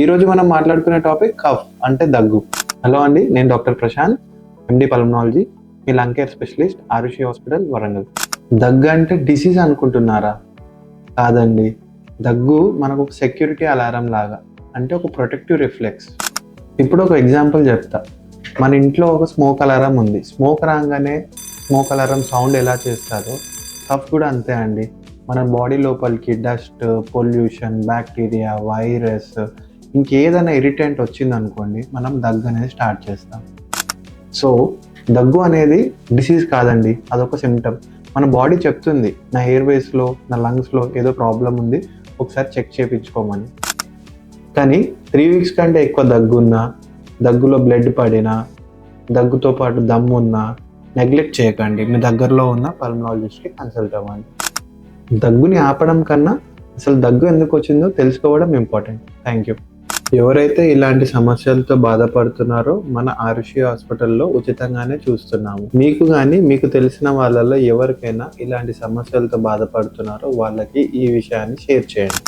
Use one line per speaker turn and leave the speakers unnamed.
ఈరోజు మనం మాట్లాడుకునే టాపిక్ కఫ్ అంటే దగ్గు. హలో అండి, నేను డాక్టర్ ప్రశాంత్, ఎండి పల్మనాలజీ, మీ lung care specialist, Arushi hospital, Warangal. దగ్గు అంటే డిసీజ్ అనుకుంటున్నారా? కాదండి. దగ్గు మనకు ఒక సెక్యూరిటీ అలారం లాగా, అంటే ఒక ప్రొటెక్టివ్ రిఫ్లెక్స్. ఇప్పుడు ఒక ఎగ్జాంపుల్ చెప్తా. మన ఇంట్లో ఒక స్మోక్ అలారం ఉంది. స్మోక్ రాగానే స్మోక్ అలారం సౌండ్ ఎలా చేస్తారో కఫ్ కూడా అంతే అండి. మన బాడీ లోపలికి డస్ట్, పొల్యూషన్, బ్యాక్టీరియా, వైరస్, ఇంకేదైనా ఇరిటెంట్ వచ్చిందనుకోండి, మనం దగ్గు అనేది స్టార్ట్ చేస్తాం. సో దగ్గు అనేది డిసీజ్ కాదండి, అదొక సిమ్టమ్. మన బాడీ చెప్తుంది, నా ఎయిర్వేస్లో, నా లంగ్స్లో ఏదో ప్రాబ్లం ఉంది, ఒకసారి చెక్ చేయించుకోమని. కానీ 3 weeks కంటే ఎక్కువ దగ్గున్నా, దగ్గులో బ్లడ్ పడినా, దగ్గుతో పాటు దమ్మున్నా నెగ్లెక్ట్ చేయకండి. మీ దగ్గరలో ఉన్న పల్మనాలజిస్ట్కి కన్సల్ట్ అవ్వండి. దగ్గుని ఆపడం కన్నా అసలు దగ్గు ఎందుకు వచ్చిందో తెలుసుకోవడం ఇంపార్టెంట్. Thank you. ఎవరైతే ఇలాంటి సమస్యలతో బాధపడుతున్నారో మన ఆరుషి హాస్పిటల్లో ఉచితంగానే చూస్తున్నాము. మీకు కానీ మీకు తెలిసిన వాళ్ళలో ఎవరికైనా ఇలాంటి సమస్యలతో బాధపడుతున్నారో వాళ్ళకి ఈ విషయాన్ని షేర్ చేయండి.